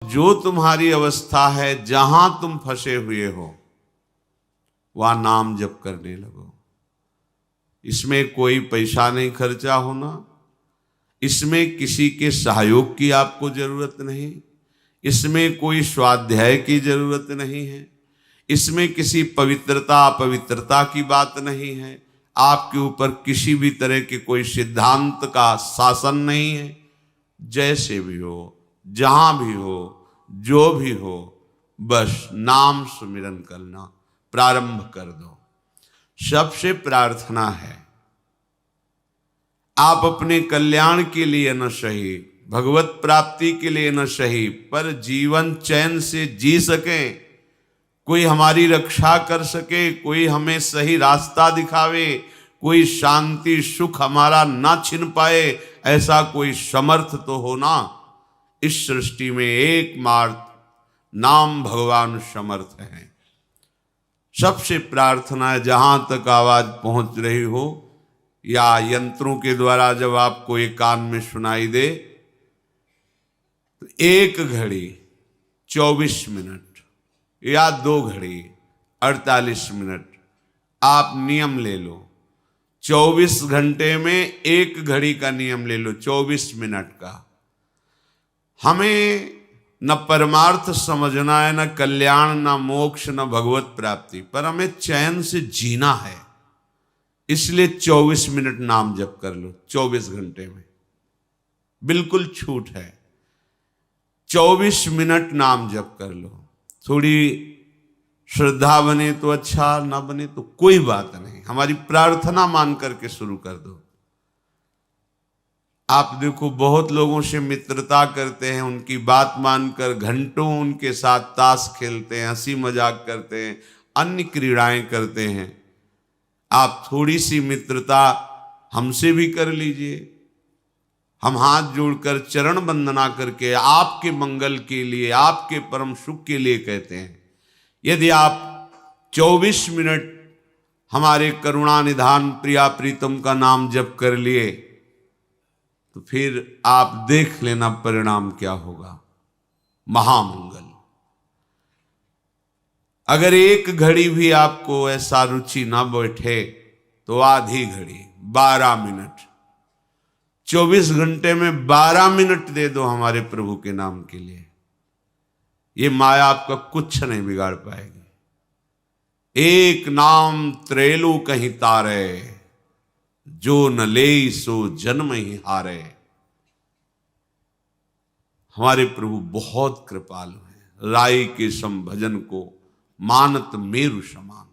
जो तुम्हारी अवस्था है, जहां तुम फंसे हुए हो वहां नाम जप करने लगो। इसमें कोई पैसा नहीं खर्चा होना, इसमें किसी के सहयोग की आपको जरूरत नहीं, इसमें कोई स्वाध्याय की जरूरत नहीं है, इसमें किसी पवित्रता अपवित्रता की बात नहीं है, आपके ऊपर किसी भी तरह के कोई सिद्धांत का शासन नहीं है। जैसे भी हो, जहां भी हो, जो भी हो, बस नाम सुमिरन करना प्रारंभ कर दो। सबसे प्रार्थना है, आप अपने कल्याण के लिए न सही, भगवत प्राप्ति के लिए न सही, पर जीवन चैन से जी सकें, कोई हमारी रक्षा कर सके, कोई हमें सही रास्ता दिखावे, कोई शांति सुख हमारा ना छिन पाए, ऐसा कोई समर्थ तो हो ना। इस सृष्टि में एकमात्र नाम भगवान समर्थ है। सबसे प्रार्थना है, जहां तक आवाज पहुंच रही हो या यंत्रों के द्वारा जब आपको एक कान में सुनाई दे, तो 1 घड़ी 24 मिनट या 2 घड़ी 48 मिनट आप नियम ले लो। 24 घंटे में 1 घड़ी का नियम ले लो, 24 मिनट का। हमें न परमार्थ समझना है, न कल्याण, न मोक्ष, न भगवत प्राप्ति, पर हमें चैन से जीना है। इसलिए 24 मिनट नाम जप कर लो। 24 घंटे में बिल्कुल छूट है। 24 मिनट नाम जप कर लो। थोड़ी श्रद्धा बने तो अच्छा, ना बने तो कोई बात नहीं, हमारी प्रार्थना मान करके शुरू कर दो। आप देखो, बहुत लोगों से मित्रता करते हैं, उनकी बात मानकर घंटों उनके साथ ताश खेलते हैं, हंसी मजाक करते हैं, अन्य क्रीड़ाएं करते हैं। आप थोड़ी सी मित्रता हमसे भी कर लीजिए। हम हाथ जोड़कर चरण वंदना करके आपके मंगल के लिए, आपके परम सुख के लिए कहते हैं। यदि आप 24 मिनट हमारे करुणा निधान प्रिया प्रीतम का नाम जप कर लिए, तो फिर आप देख लेना परिणाम क्या होगा। महामंगल। अगर 1 घड़ी भी आपको ऐसा रुचि ना बैठे तो आधी घड़ी 12 मिनट, 24 घंटे में 12 मिनट दे दो हमारे प्रभु के नाम के लिए। ये माया आपका कुछ नहीं बिगाड़ पाएगी। एक नाम त्रेलु कहीं तारे, जो न ले सो जन्म ही हारे। हमारे प्रभु बहुत कृपालु हैं। राई के सम भजन को मानत मेरु समान।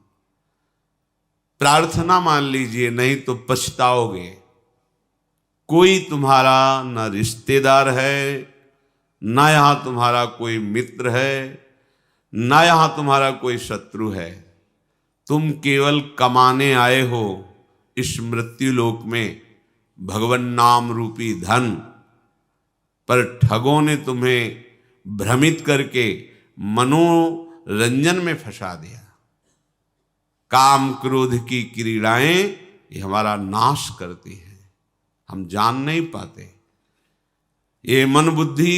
प्रार्थना मान लीजिए, नहीं तो पछताओगे। कोई तुम्हारा न रिश्तेदार है, ना यहां तुम्हारा कोई मित्र है, ना यहां तुम्हारा कोई शत्रु है। तुम केवल कमाने आए हो इस मृत्यु लोक में भगवान नाम रूपी धन, पर ठगों ने तुम्हें भ्रमित करके मनोरंजन में फंसा दिया। काम क्रोध की क्रीड़ाएं ये हमारा नाश करती हैं, हम जान नहीं पाते। ये मन बुद्धि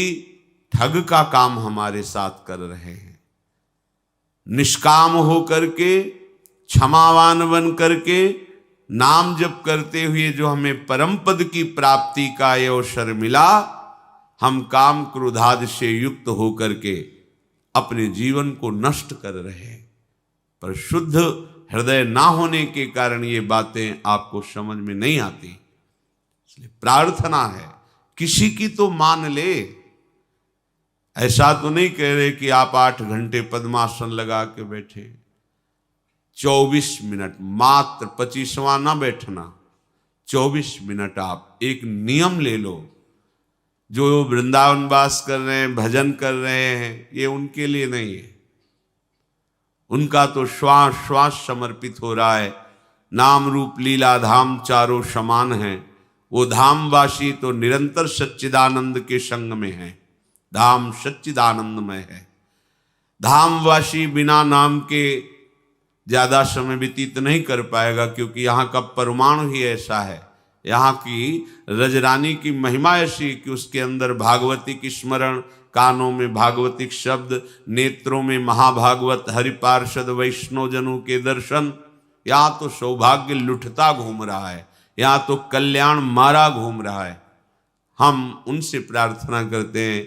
ठग का काम हमारे साथ कर रहे हैं। निष्काम हो करके, क्षमावान बन करके, नाम जप करते हुए जो हमें परम पद की प्राप्ति का ये अवसर मिला, हम काम क्रोधादि से युक्त होकर के अपने जीवन को नष्ट कर रहे हैं। पर शुद्ध हृदय ना होने के कारण ये बातें आपको समझ में नहीं आती। इसलिए प्रार्थना है, किसी की तो मान ले। ऐसा तो नहीं कह रहे कि आप 8 घंटे पद्मासन लगा के बैठे। 24 मिनट मात्र, 25वां ना बैठना। 24 मिनट आप एक नियम ले लो। जो वृंदावन वास कर रहे हैं, भजन कर रहे हैं, ये उनके लिए नहीं है। उनका तो श्वास श्वास समर्पित हो रहा है। नाम रूप लीला धाम चारों समान हैं। वो धामवासी तो निरंतर सच्चिदानंद के संग में है। धाम सच्चिदानंदमय है। धामवासी बिना नाम के ज्यादा समय व्यतीत नहीं कर पाएगा, क्योंकि यहाँ का परमाणु ही ऐसा है। यहाँ की रजरानी की महिमा ऐसी कि उसके अंदर भागवती की स्मरण, कानों में भागवतिक शब्द, नेत्रों में महाभागवत, हरिपार्षद वैष्णवजनों के दर्शन। यहाँ तो सौभाग्य लुटता घूम रहा है, यहाँ तो कल्याण मारा घूम रहा है। हम उनसे प्रार्थना करते हैं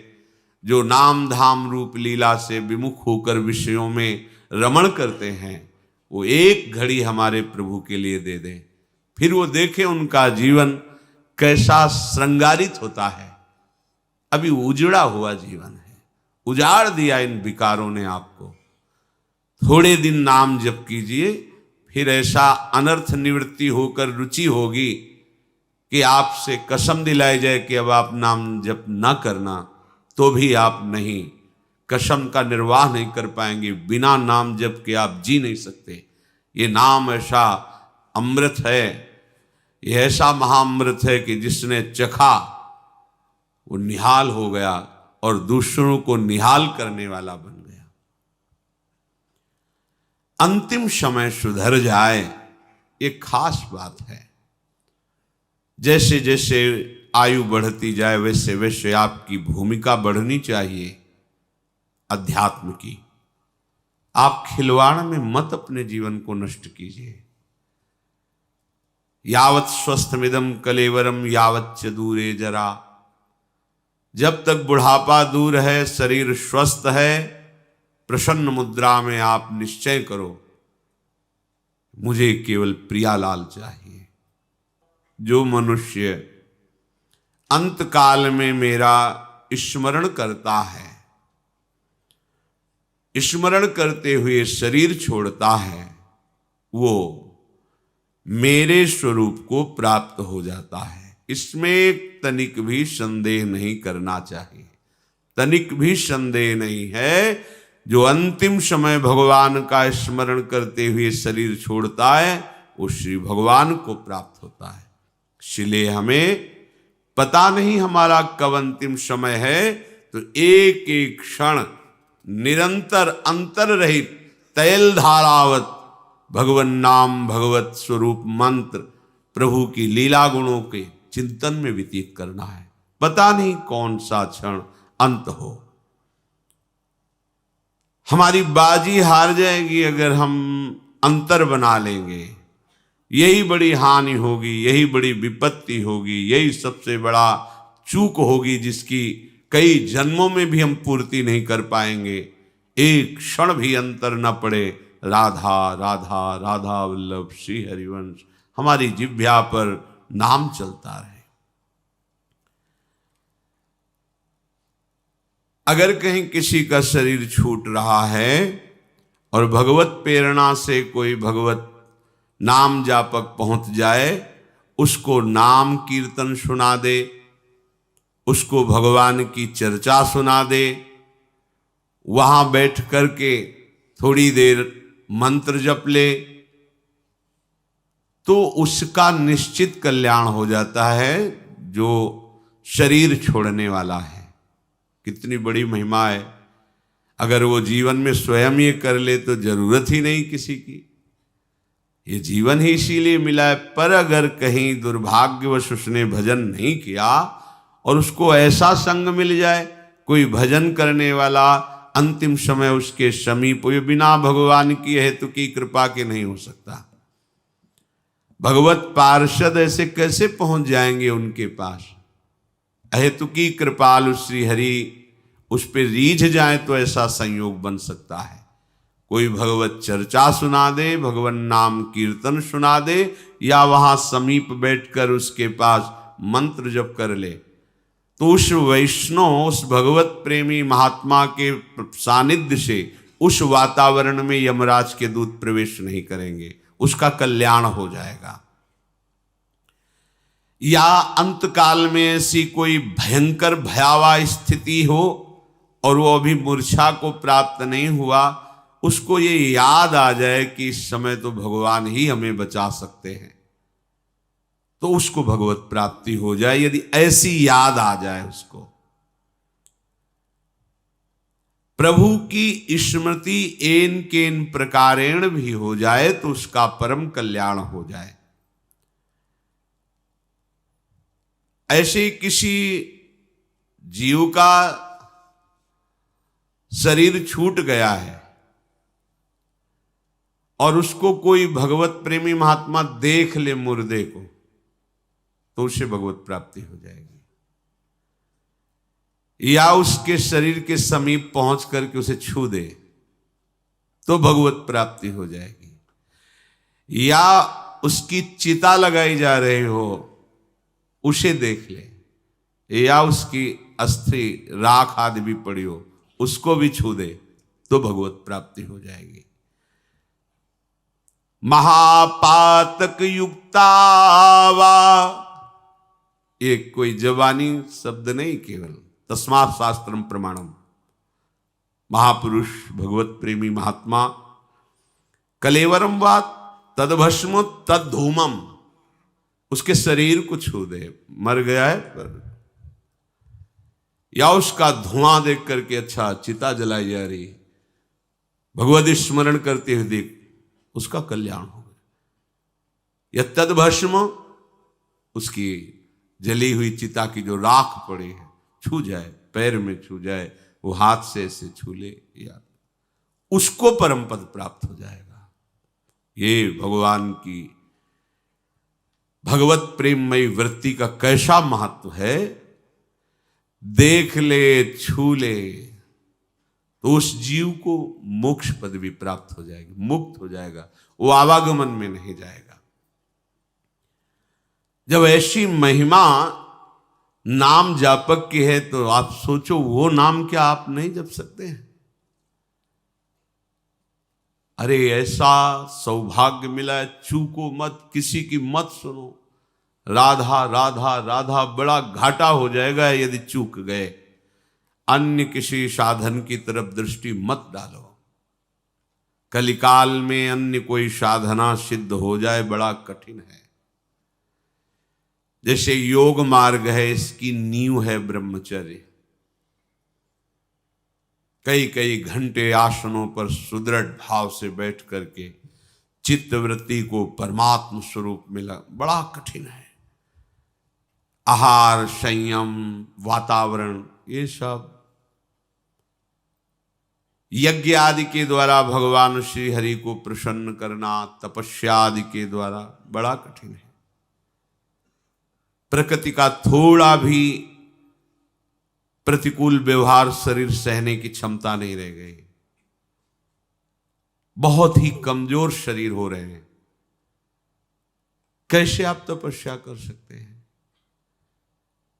जो नाम धाम रूप लीला से विमुख होकर विषयों में रमण करते हैं, वो एक घड़ी हमारे प्रभु के लिए दे दें, फिर वो देखें उनका जीवन कैसा श्रृंगारित होता है। अभी उजड़ा हुआ जीवन है, उजाड़ दिया इन विकारों ने आपको। थोड़े दिन नाम जप कीजिए, फिर ऐसा अनर्थ निवृत्ति होकर रुचि होगी कि आपसे कसम दिलाई जाए कि अब आप नाम जप ना करना, तो भी आप नहीं, कसम का निर्वाह नहीं कर पाएंगे। बिना नाम जप के आप जी नहीं सकते। ये नाम ऐसा अमृत है, ये ऐसा महाअमृत है कि जिसने चखा वो निहाल हो गया और दूसरों को निहाल करने वाला बन गया। अंतिम समय सुधर जाए, ये खास बात है। जैसे जैसे आयु बढ़ती जाए वैसे वैसे आपकी भूमिका बढ़नी चाहिए अध्यात्म की। आप खिलवाड़ में मत अपने जीवन को नष्ट कीजिए। यावत स्वस्थमिदम कलेवरम यावत च दूरे जरा। जब तक बुढ़ापा दूर है, शरीर स्वस्थ है, प्रसन्न मुद्रा में आप निश्चय करो, मुझे केवल प्रियालाल चाहिए। जो मनुष्य अंत काल में मेरा स्मरण करता है, स्मरण करते हुए शरीर छोड़ता है, वो मेरे स्वरूप को प्राप्त हो जाता है। इसमें तनिक भी संदेह नहीं करना चाहिए, तनिक भी संदेह नहीं है। जो अंतिम समय भगवान का स्मरण करते हुए शरीर छोड़ता है, वो श्री भगवान को प्राप्त होता है। इसलिए हमें पता नहीं हमारा कब अंतिम समय है, तो एक एक क्षण निरंतर अंतर रहित तैल धारावत भगवन नाम भगवत स्वरूप मंत्र प्रभु की लीला गुणों के चिंतन में व्यतीत करना है। पता नहीं कौन सा क्षण अंत हो। हमारी बाजी हार जाएगी अगर हम अंतर बना लेंगे। यही बड़ी हानि होगी, यही बड़ी विपत्ति होगी, यही सबसे बड़ा चूक होगी जिसकी कई जन्मों में भी हम पूर्ति नहीं कर पाएंगे। एक क्षण भी अंतर न पड़े। राधा राधा राधा वल्लभ श्री हरिवंश हमारी जिह्वा पर नाम चलता रहे। अगर कहीं किसी का शरीर छूट रहा है और भगवत प्रेरणा से कोई भगवत नाम जापक पहुंच जाए, उसको नाम कीर्तन सुना दे, उसको भगवान की चर्चा सुना दे, वहां बैठ करके थोड़ी देर मंत्र जप ले, तो उसका निश्चित कल्याण हो जाता है जो शरीर छोड़ने वाला है। कितनी बड़ी महिमा है। अगर वो जीवन में स्वयं ये कर ले तो जरूरत ही नहीं किसी की। ये जीवन ही इसीलिए मिला है। पर अगर कहीं दुर्भाग्यवश उसने भजन नहीं किया और उसको ऐसा संग मिल जाए, कोई भजन करने वाला अंतिम समय उसके समीप, ये बिना भगवान की हेतु की कृपा के नहीं हो सकता। भगवत पार्षद ऐसे कैसे पहुंच जाएंगे उनके पास? अहेतु की कृपालु श्री हरि उस पर रीझ जाए तो ऐसा संयोग बन सकता है। कोई भगवत चर्चा सुना दे, भगवान नाम कीर्तन सुना दे, या वहां समीप बैठकर उसके पास मंत्र जप कर ले, तो उस वैष्णव, उस भगवत प्रेमी महात्मा के सानिध्य से उस वातावरण में यमराज के दूत प्रवेश नहीं करेंगे, उसका कल्याण हो जाएगा। या अंत काल में ऐसी कोई भयंकर भयावह स्थिति हो और वो अभी मूर्छा को प्राप्त नहीं हुआ, उसको ये याद आ जाए कि इस समय तो भगवान ही हमें बचा सकते हैं, तो उसको भगवत प्राप्ति हो जाए। यदि ऐसी याद आ जाए उसको, प्रभु की स्मृति एन केन प्रकारेण भी हो जाए, तो उसका परम कल्याण हो जाए। ऐसे किसी जीव का शरीर छूट गया है और उसको कोई भगवत प्रेमी महात्मा देख ले मुर्दे को, तो उसे भगवत प्राप्ति हो जाएगी। या उसके शरीर के समीप पहुंच करके उसे छू दे तो भगवत प्राप्ति हो जाएगी। या उसकी चिता लगाई जा रही हो उसे देख ले, या उसकी अस्थि राख आदि भी पड़ी हो उसको भी छू दे तो भगवत प्राप्ति हो जाएगी। महापातक युक्तावा, ये कोई जबानी शब्द नहीं, केवल तस्मात् शास्त्रम प्रमाणम। महापुरुष भगवत प्रेमी महात्मा कलेवरम वा तदभस्म तद्धूमम, उसके शरीर को छू दे, मर गया है पर, या उसका धुआं देख करके अच्छा चिता जलाई जा रही, भगवत स्मरण करते हुए देख, उसका कल्याण हो गया। या तदभस्म, उसकी जली हुई चिता की जो राख पड़ी है छू जाए, पैर में छू जाए, वो हाथ से ऐसे छू ले, या उसको परम पद प्राप्त हो जाएगा। ये भगवान की भगवत प्रेममयी वृत्ति का कैसा महत्व है। देख ले, छू ले तो उस जीव को मोक्ष पद भी प्राप्त हो जाएगी, मुक्त हो जाएगा, वो आवागमन में नहीं जाएगा। जब ऐसी महिमा नाम जापक की है तो आप सोचो वो नाम क्या आप नहीं जप सकते हैं? अरे ऐसा सौभाग्य मिला है, चूको मत, किसी की मत सुनो। राधा राधा राधा, बड़ा घाटा हो जाएगा यदि चूक गए। अन्य किसी साधन की तरफ दृष्टि मत डालो। कलिकाल में अन्य कोई साधना सिद्ध हो जाए बड़ा कठिन है। जैसे योग मार्ग है, इसकी नींव है ब्रह्मचर्य। कई कई घंटे आसनों पर सुदृढ़ भाव से बैठ करके चित्तवृत्ति को परमात्म स्वरूप मिला बड़ा कठिन है। आहार, संयम, वातावरण, ये सब यज्ञ आदि के द्वारा भगवान श्री हरि को प्रसन्न करना, तपस्या आदि के द्वारा बड़ा कठिन है। प्रकृति का थोड़ा भी प्रतिकूल व्यवहार शरीर सहने की क्षमता नहीं रह गई। बहुत ही कमजोर शरीर हो रहे हैं। कैसे आप तपस्या कर सकते हैं?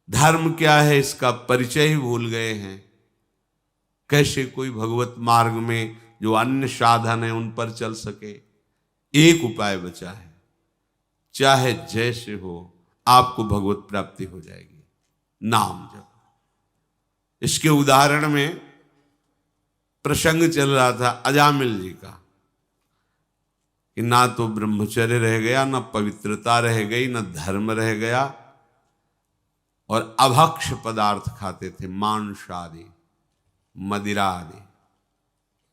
धर्म क्या है इसका परिचय ही भूल गए हैं। कैसे कोई भगवत मार्ग में जो अन्य साधन है उन पर चल सके? एक उपाय बचा है, चाहे जैसे हो आपको भगवत प्राप्ति हो जाएगी, नाम जप। इसके उदाहरण में प्रसंग चल रहा था अजामिल जी का कि ना तो ब्रह्मचर्य रह गया, ना पवित्रता रह गई, ना धर्म रह गया, और अभक्ष पदार्थ खाते थे, मांस आदि, मदिरा आदि,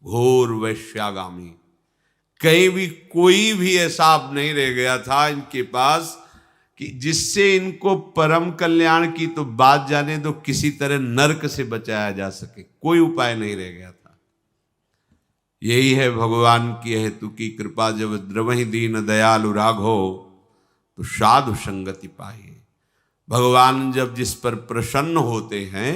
घोर वैश्यागामी। कहीं भी कोई भी ऐसा नहीं रह गया था इनके पास कि जिससे इनको परम कल्याण की तो बात जाने दो, किसी तरह नरक से बचाया जा सके, कोई उपाय नहीं रह गया था। यही है भगवान की हेतु की कृपा, जब द्रवहि दीन दयालु राघो तो साधु संगति पाइए। भगवान जब जिस पर प्रसन्न होते हैं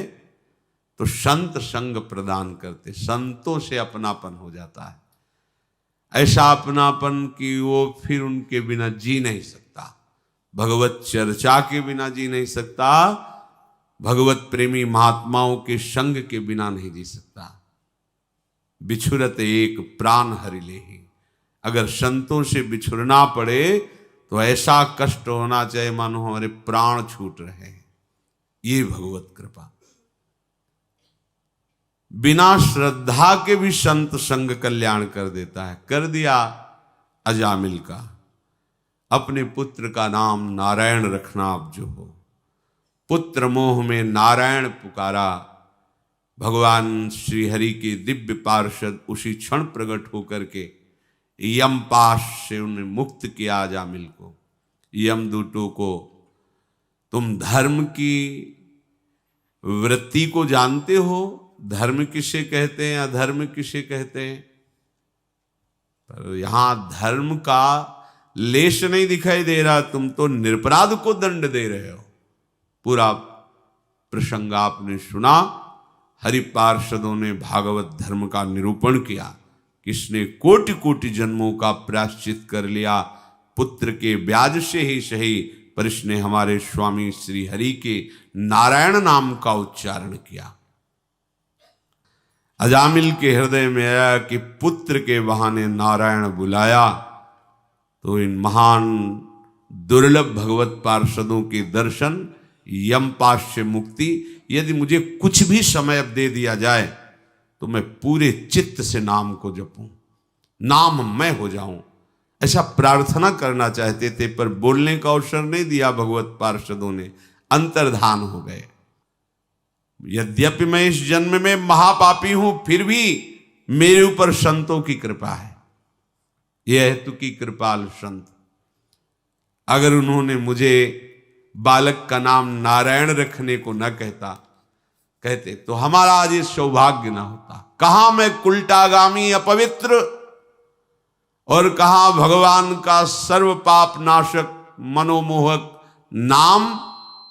तो संत संग प्रदान करते, संतों से अपनापन हो जाता है। ऐसा अपनापन कि वो फिर उनके बिना जी नहीं सकता, भगवत चर्चा के बिना जी नहीं सकता, भगवत प्रेमी महात्माओं के संग के बिना नहीं जी सकता। बिछुरत एक प्राण हरि लेहि, अगर संतों से बिछुरना पड़े तो ऐसा कष्ट होना चाहिए मानो हमारे प्राण छूट रहे हैं। ये भगवत कृपा। बिना श्रद्धा के भी संत संग कल्याण कर देता है। कर दिया अजामिल का। अपने पुत्र का नाम नारायण रखना आप जो हो। पुत्र मोह में नारायण पुकारा, भगवान श्री हरि के दिव्य पार्षद उसी क्षण प्रकट होकर के यमपाश से उन्हें मुक्त किया अजामिल को। यमदूतों को, तुम धर्म की वृत्ति को जानते हो, धर्म किसे कहते हैं, अधर्म किसे कहते हैं, पर यहां धर्म का लेश नहीं दिखाई दे रहा। तुम तो निरपराध को दंड दे रहे हो। पूरा प्रसंग आपने सुना। हरि पार्षदों ने भागवत धर्म का निरूपण किया। किसने कोटि कोटि जन्मों का प्रायश्चित कर लिया, पुत्र के ब्याज से ही सही, पर इसने हमारे स्वामी श्री हरि के नारायण नाम का उच्चारण किया। अजामिल के हृदय में आया कि पुत्र के बहाने नारायण बुलाया, तो इन महान दुर्लभ भगवत पार्षदों के दर्शन, यमपाश से मुक्ति, यदि मुझे कुछ भी समय अब दे दिया जाए तो मैं पूरे चित्त से नाम को जपूं, नाम मैं हो जाऊं, ऐसा प्रार्थना करना चाहते थे। पर बोलने का अवसर नहीं दिया भगवत पार्षदों ने, अंतर्धान हो गए। यद्यपि मैं इस जन्म में महापापी हूं, फिर भी मेरे ऊपर संतों की कृपा है। यह हेतु की कृपाल संत, अगर उन्होंने मुझे बालक का नाम नारायण रखने को न कहते तो हमारा आज ये सौभाग्य ना होता। कहां मैं कुलटागामी अपवित्र, और कहां भगवान का सर्व पाप नाशक मनोमोहक नाम,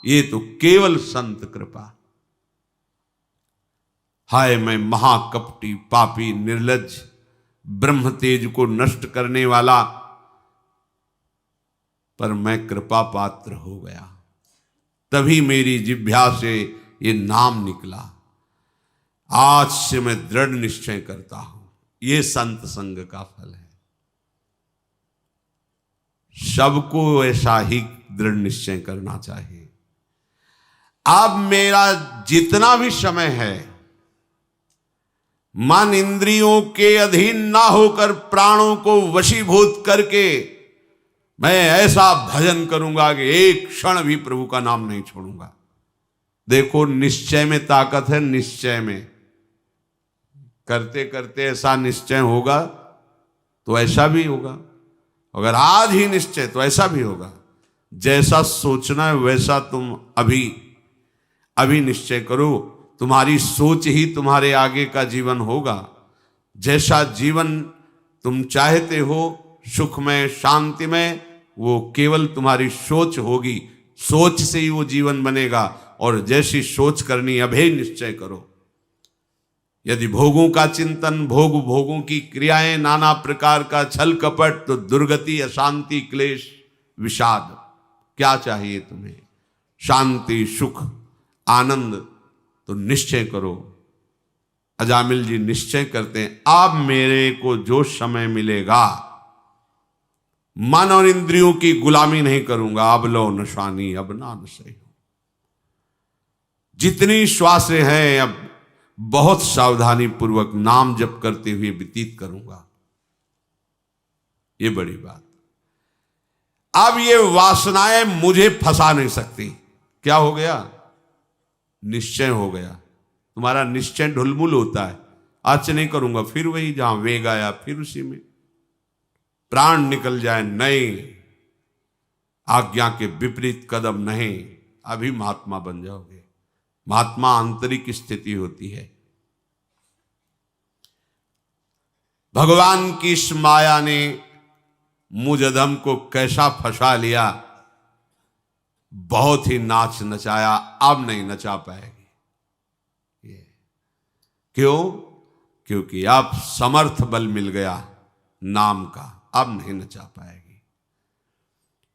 ये तो केवल संत कृपा। हाय मैं महाकपटी पापी निर्लज्ज, ब्रह्म तेज को नष्ट करने वाला, पर मैं कृपा पात्र हो गया। तभी मेरी जिह्वा से ये नाम निकला। आज से मैं दृढ़ निश्चय करता हूं, ये संत संग का फल है। सबको ऐसा ही दृढ़ निश्चय करना चाहिए। अब मेरा जितना भी समय है, मन इंद्रियों के अधीन ना होकर प्राणों को वशीभूत करके मैं ऐसा भजन करूंगा कि एक क्षण भी प्रभु का नाम नहीं छोड़ूंगा। देखो, निश्चय में ताकत है। निश्चय में करते करते ऐसा निश्चय होगा तो ऐसा भी होगा। अगर आज ही निश्चय तो ऐसा भी होगा। जैसा सोचना है वैसा तुम अभी निश्चय करो। तुम्हारी सोच ही तुम्हारे आगे का जीवन होगा। जैसा जीवन तुम चाहते हो, सुखमय शांतिमय, वो केवल तुम्हारी सोच होगी। सोच से ही वो जीवन बनेगा। और जैसी सोच करनी, अभेद निश्चय करो। यदि भोगों का चिंतन, भोगों की क्रियाएं, नाना प्रकार का छल कपट, तो दुर्गति, अशांति, क्लेश, विषाद। क्या चाहिए तुम्हें? शांति, सुख, आनंद। तो निश्चय करो। अजामिल जी निश्चय करते हैं, अब मेरे को जो समय मिलेगा, मन और इंद्रियों की गुलामी नहीं करूंगा। अब लो नशानी अब ना नशे हो। जितनी श्वासें हैं अब बहुत सावधानी पूर्वक नाम जप करते हुए व्यतीत करूंगा। ये बड़ी बात। अब ये वासनाएं मुझे फंसा नहीं सकती। क्या हो गया? निश्चय हो गया। तुम्हारा निश्चय ढुलमुल होता है। आज नहीं करूंगा, फिर वही जहां वेग आया फिर उसी में प्राण निकल जाए, नहीं, आज्ञा के विपरीत कदम नहीं। अभी महात्मा बन जाओगे। महात्मा आंतरिक स्थिति होती है। भगवान की इस माया ने मुझ अधम को कैसा फंसा लिया, बहुत ही नाच नचाया। अब नहीं नचा पाएगी। ये क्यों? क्योंकि अब समर्थ बल मिल गया नाम का। अब नहीं नचा पाएगी।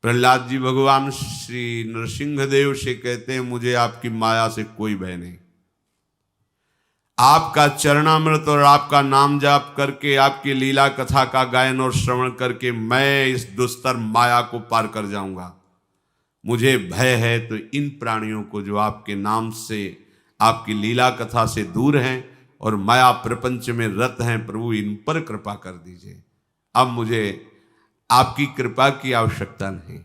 प्रहलाद जी भगवान श्री नरसिंह देव से कहते हैं, मुझे आपकी माया से कोई भय नहीं। आपका चरणामृत और आपका नाम जाप करके, आपकी लीला कथा का गायन और श्रवण करके मैं इस दुस्तर माया को पार कर जाऊंगा। मुझे भय है तो इन प्राणियों को जो आपके नाम से, आपकी लीला कथा से दूर हैं और माया प्रपंच में रत हैं, प्रभु इन पर कृपा कर दीजिए। अब मुझे आपकी कृपा की आवश्यकता नहीं,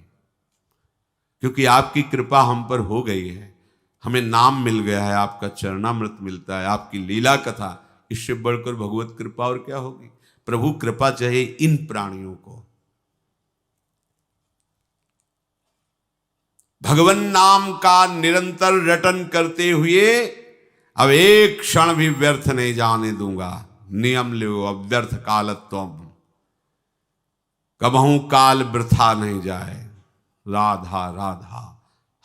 क्योंकि आपकी कृपा हम पर हो गई है। हमें नाम मिल गया है, आपका चरणामृत मिलता है, आपकी लीला कथा। इससे बढ़कर भगवत कृपा और क्या होगी? प्रभु कृपा चाहिए इन प्राणियों को। भगवान नाम का निरंतर रटन करते हुए अब एक क्षण भी व्यर्थ नहीं जाने दूंगा। नियम लो अव्यर्थ कालत्वम, कबहू काल वृथा नहीं जाए। राधा राधा,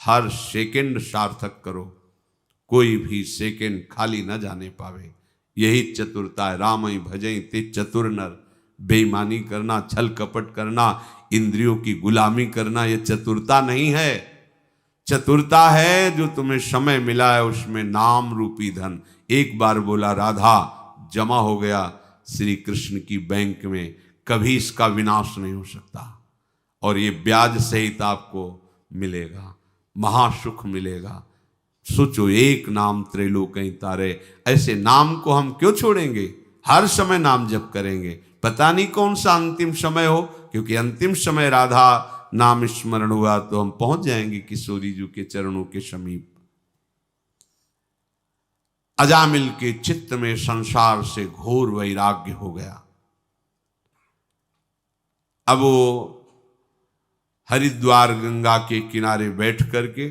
हर सेकंड सार्थक करो, कोई भी सेकंड खाली न जाने पावे। यही चतुरता है। राम ही भजई ते चतुर नर, बेईमानी करना, छल कपट करना, इंद्रियों की गुलामी करना, यह चतुरता नहीं है। चतुरता है जो तुम्हें समय मिला है उसमें नाम रूपी धन एक बार बोला राधा, जमा हो गया श्री कृष्ण की बैंक में, कभी इसका विनाश नहीं हो सकता। और ये ब्याज सहित आपको मिलेगा, महासुख मिलेगा। सोचो, एक नाम त्रैलोक्य तारे, ऐसे नाम को हम क्यों छोड़ेंगे? हर समय नाम जप करेंगे। पता नहीं कौन सा अंतिम समय हो, क्योंकि अंतिम समय राधा नाम स्मरण हुआ तो हम पहुंच जाएंगे किशोरी जी के चरणों के समीप। अजामिल के चित्त में संसार से घोर वैराग्य हो गया। अब वो हरिद्वार गंगा के किनारे बैठ करके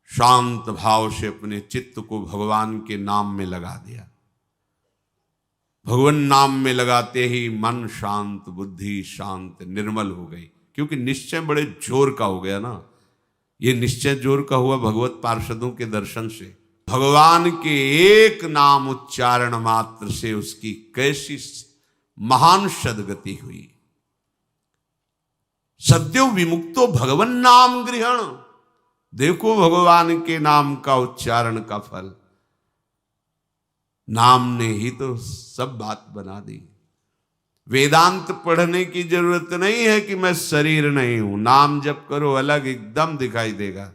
शांत भाव से अपने चित्त को भगवान के नाम में लगा दिया। भगवान नाम में लगाते ही मन शांत, बुद्धि शांत, निर्मल हो गई। क्योंकि निश्चय बड़े जोर का हो गया ना। ये निश्चय जोर का हुआ भगवत पार्षदों के दर्शन से। भगवान के एक नाम उच्चारण मात्र से उसकी कैसी महान सदगति हुई। सद्यो विमुक्तो भगवन नाम गृहण। देखो भगवान के नाम का उच्चारण का फल। नाम ने ही तो सब बात बना दी। वेदांत पढ़ने की जरूरत नहीं है कि मैं शरीर नहीं हूं। नाम जप करो, अलग एकदम दिखाई देगा,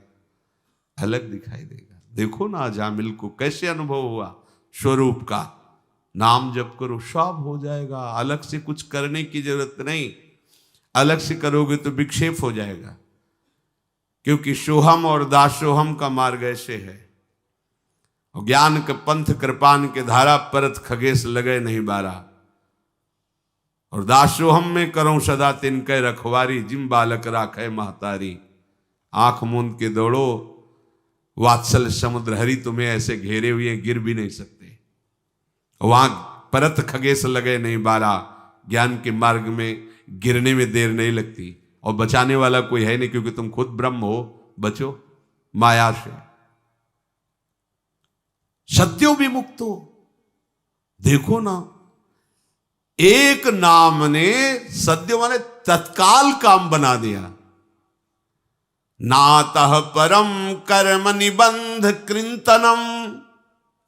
अलग दिखाई देगा। देखो ना अजामिल को कैसे अनुभव हुआ स्वरूप का। नाम जप करो, सब हो जाएगा। अलग से कुछ करने की जरूरत नहीं। अलग से करोगे तो विक्षेप हो जाएगा। क्योंकि सोहम और दासोहम का मार्ग ऐसे है। ज्ञान के पंथ कृपान के धारा परत खगेश लगे नहीं बारा। और दासोहम में करो सदा तिनके रखवारी, जिम बालक राखे महतारी। आंख मूंद के दौड़ो, वात्सल समुद्र हरि तुम्हें ऐसे घेरे हुए गिर भी नहीं सकते। वहां परत खगेश लगे नहीं बारा। ज्ञान के मार्ग में गिरने में देर नहीं लगती। और बचाने वाला कोई है नहीं, क्योंकि तुम खुद ब्रह्म हो। बचो माया से। सत्यो विमुक्तो। देखो ना, एक नाम ने सद्यो माने तत्काल काम बना दिया। नातः परम कर्म निबंध कृंतनम।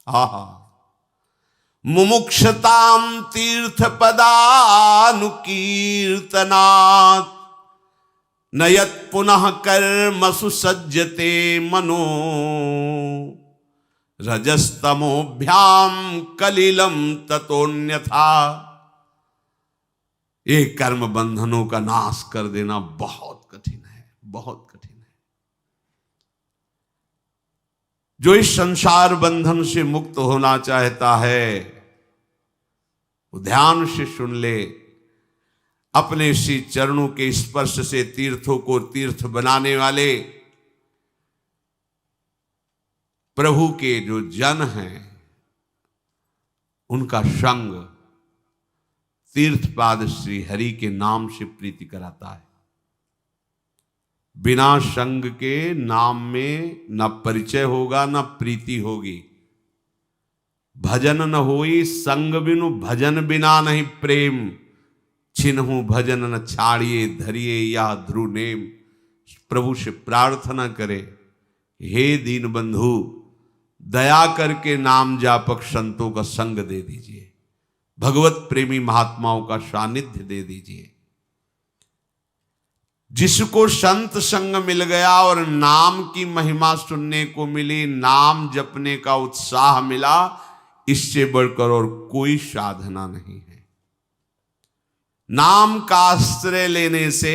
आहा, मुमुक्षताम तीर्थ पदानुकीर्तनात् नयत पुनः कर्मसु सज्जते मनो रजस्तमोभ्याम कलिलम ततोन्यथा। एक कर्म बंधनों का नाश कर देना बहुत कठिन है, बहुत कठिन है। जो इस संसार बंधन से मुक्त होना चाहता है वो ध्यान से सुन ले। अपने श्री चरणों के स्पर्श से तीर्थों को तीर्थ बनाने वाले प्रभु के जो जन हैं उनका संग तीर्थपाद श्री हरि के नाम से प्रीति कराता है। बिना संग के नाम में न परिचय होगा न प्रीति होगी। भजन न होई संग बिनु, भजन बिना नहीं प्रेम। छिन्हु भजन न छाड़िए, धरिए या ध्रुव नेम। प्रभु से प्रार्थना करे, हे दीन बंधु दया करके नाम जापक संतों का संग दे दीजिए, भगवत प्रेमी महात्माओं का सानिध्य दे दीजिए। जिसको संत संग मिल गया और नाम की महिमा सुनने को मिली, नाम जपने का उत्साह मिला, इससे बढ़कर और कोई साधना नहीं है। नाम का आश्रय लेने से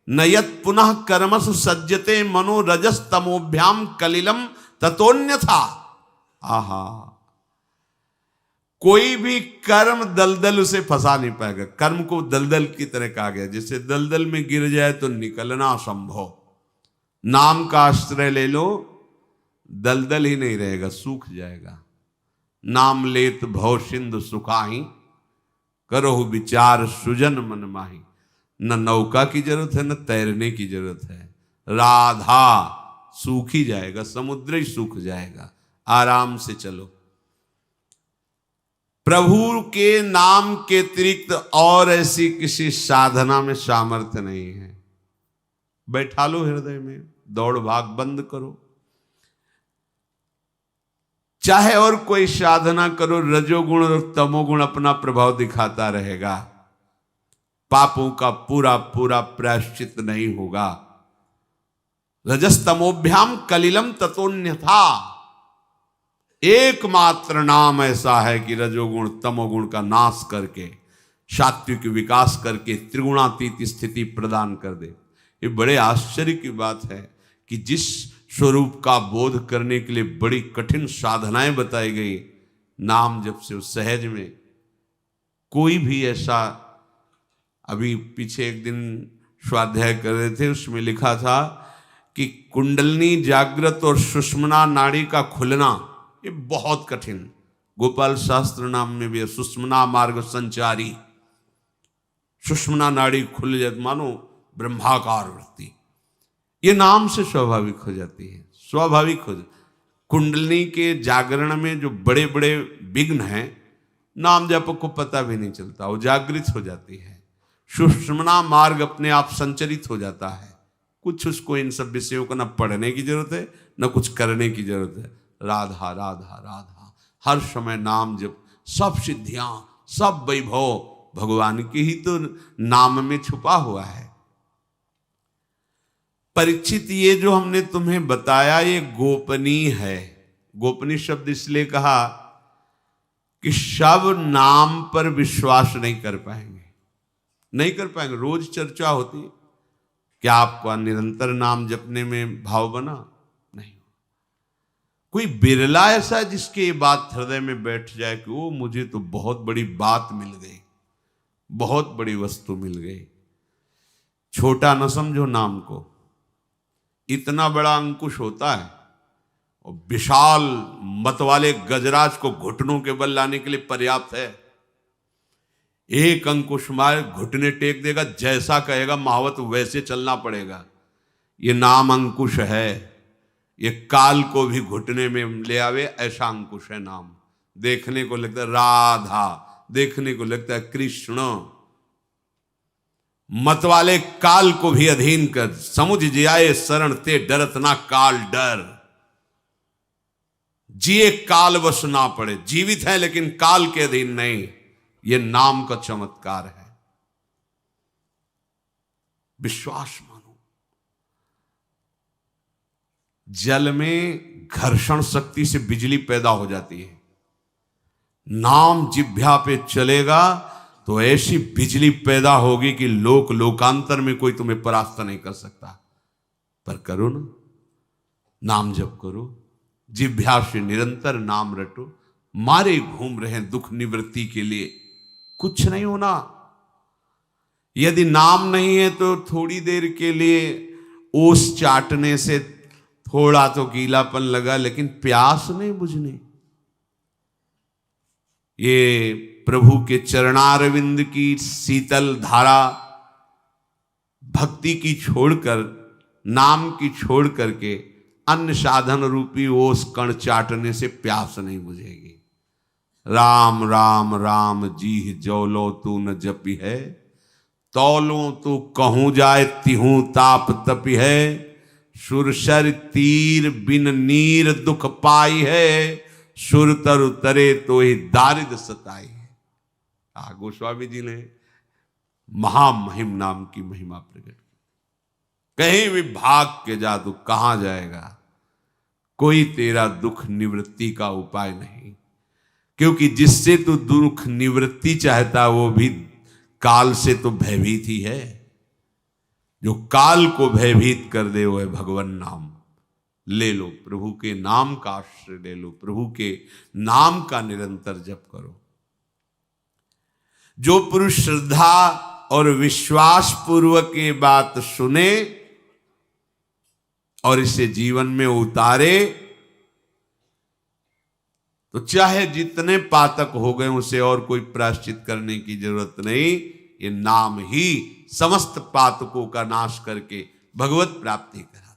नयत पुनः कर्मसु सज्जते मनो रजस तमोभ्याम कलिलम ततोन्यथा। आहा, कोई भी कर्म दलदल उसे फंसा नहीं पाएगा। कर्म को दलदल की तरह कहा गया, जैसे दलदल में गिर जाए तो निकलना असंभव। नाम का आश्रय ले लो, दलदल ही नहीं रहेगा, सूख जाएगा। नाम लेत भव सिंधु सुखाही, करो विचार सुजन मन माही। न नौका की जरूरत है, न तैरने की जरूरत है। राधा सूख ही जाएगा, समुद्र ही सूख जाएगा। आराम से चलो। प्रभु के नाम के अतिरिक्त और ऐसी किसी साधना में सामर्थ्य नहीं है। बैठा लो हृदय में, दौड़ भाग बंद करो। चाहे और कोई साधना करो, रजोगुण और तमोगुण अपना प्रभाव दिखाता रहेगा, पापों का पूरा पूरा प्रायश्चित नहीं होगा। रजस्तमोभ्याम कलिलम ततोन्यथा। एकमात्र नाम ऐसा है कि रजोगुण तमोगुण का नाश करके सात्विक विकास करके त्रिगुणातीत स्थिति प्रदान कर दे। ये बड़े आश्चर्य की बात है कि जिस स्वरूप का बोध करने के लिए बड़ी कठिन साधनाएं बताई गई, नाम जब से उस सहज में कोई भी ऐसा, अभी पीछे एक दिन स्वाध्याय कर रहे थे, उसमें लिखा था कि कुंडलनी जागृत और सुषुम्ना नाड़ी का खुलना ये बहुत कठिन। गोपाल शास्त्र नाम में भी है, सुषुम्ना मार्ग संचारी। सुषुम्ना नाड़ी खुल जाए मानो ब्रह्माकार वृत्ति, ये नाम से स्वाभाविक हो जाती है, स्वाभाविक हो जाती। कुंडलनी के जागरण में जो बड़े बड़े विघ्न हैं, नाम जप को पता भी नहीं चलता, वो जागृत हो जाती है। सुषुम्ना मार्ग अपने आप संचरित हो जाता है। कुछ उसको इन सब विषयों को न पढ़ने की जरूरत है, न कुछ करने की जरूरत है। राधा राधा राधा, हर समय नाम जप, सब सिद्धियां सब वैभव भगवान के ही तो नाम में छुपा हुआ है। परीक्षित, ये जो हमने तुम्हें बताया ये गोपनीय है। गोपनीय शब्द इसलिए कहा कि सब नाम पर विश्वास नहीं कर पाएंगे, नहीं कर पाएंगे। रोज चर्चा होती, क्या आपका निरंतर नाम जपने में भाव बना? नहीं। कोई बिरला ऐसा है जिसके ये बात हृदय में बैठ जाए कि वो मुझे तो बहुत बड़ी बात मिल गई, बहुत बड़ी वस्तु मिल गई। छोटा न समझो नाम को, इतना बड़ा अंकुश होता है और विशाल मत वाले गजराज को घुटनों के बल लाने के लिए पर्याप्त है। एक अंकुश मार घुटने टेक देगा, जैसा कहेगा महावत वैसे चलना पड़ेगा। ये नाम अंकुश है, ये काल को भी घुटने में ले आवे, ऐसा अंकुश है नाम। देखने को लगता है राधा, देखने को लगता है कृष्ण। मत वाले काल को भी अधीन कर, समुझ जियाए शरण ते डरत ना काल डर। जिए काल वश ना पड़े, जीवित है लेकिन काल के अधीन नहीं। ये नाम का चमत्कार है। विश्वास मानो। जल में घर्षण शक्ति से बिजली पैदा हो जाती है, नाम जिह्वा पे चलेगा तो ऐसी बिजली पैदा होगी कि लोक लोकांतर में कोई तुम्हें परास्त नहीं कर सकता। पर करो ना, नाम जप करो, जिह्वा से निरंतर नाम रटो। मारे घूम रहे दुख निवृत्ति के लिए, कुछ नहीं होना। यदि नाम नहीं है तो थोड़ी देर के लिए ओस चाटने से थोड़ा तो गीलापन लगा, लेकिन प्यास नहीं बुझनी। ये प्रभु के चरणारविंद की शीतल धारा भक्ति की छोड़कर, नाम की छोड़ करके अन्य साधन रूपी ओस कण चाटने से प्यास नहीं बुझेगी। राम राम राम जी जौलो तू न जपी है, तौलो तू कहूं जाए तिहूं ताप तपी है। सुरसर तीर बिन नीर दुख पाई है, सुर तर उतरे तो ही दारिद सताई है। गोस्वामी जी ने महामहिम नाम की महिमा प्रकट की। कहीं भी भाग के जा तू कहां जाएगा, कोई तेरा दुख निवृत्ति का उपाय नहीं। क्योंकि जिससे तू दुख निवृत्ति चाहता वो भी काल से तो भयभीत ही है। जो काल को भयभीत कर दे वो है भगवान नाम। ले लो, प्रभु के नाम का आश्रय ले लो, प्रभु के नाम का निरंतर जप करो। जो पुरुष श्रद्धा और विश्वास पूर्वक ये बात सुने और इसे जीवन में उतारे, तो चाहे जितने पातक हो गए उसे और कोई प्रायश्चित करने की जरूरत नहीं। ये नाम ही समस्त पातकों का नाश करके भगवत प्राप्ति करा।